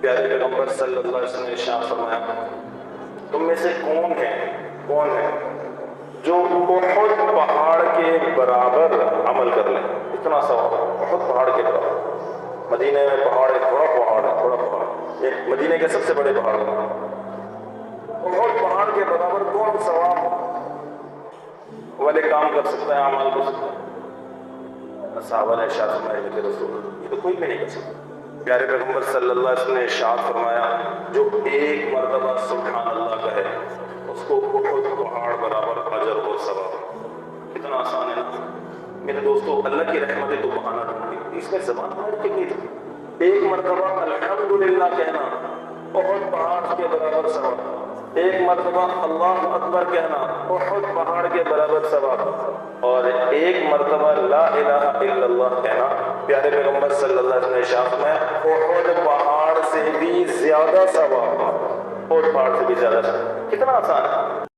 پیارے پیغمبر صلی اللہ علیہ وسلم نے ارشاد فرمایا تم میں سے کون ہے جو احد پہاڑ کے برابر عمل کر لے؟ اتنا ثواب احد پہاڑ کے برابر. مدینے میں پہاڑ ہے، تھوڑا پہاڑ یہ مدینے کے سب سے بڑے پہاڑ ہیں. احد پہاڑ کے برابر کون ثواب والے کام کر سکتا ہے، عمل کر سکتا ہے؟ صحابہ نے ارشاد فرمایا کہ رسول یہ تو کوئی بھی نہیں کر سکتا. پیارے پیغمبر صلی اللہ علیہ وسلم نے ارشاد فرمایا جو ایک مرتبہ سبحان اللہ کہے اس کو احد پہاڑ برابر اجر اور ثواب. کتنا آسان ہے نا میرے دوستو. اللہ کی رحمتیں تو بہانا ڈھونڈتی، اس میں زبان ہماری ٹھیک تھی. ایک مرتبہ الحمدللہ کہنا احد پہاڑ کے برابر ثواب. ایک مرتبہ اللہ اکبر کہنا احد پہاڑ کے برابر ثواب. اور ایک مرتبہ لا الہ الا اللہ کہنا پیارے پیغمبر صلی اللہ علیہ وسلم نے ارشاد میں احد پہاڑ سے بھی زیادہ ثواب. احد پہاڑ سے بھی زیادہ ثواب. کتنا آسان ہے.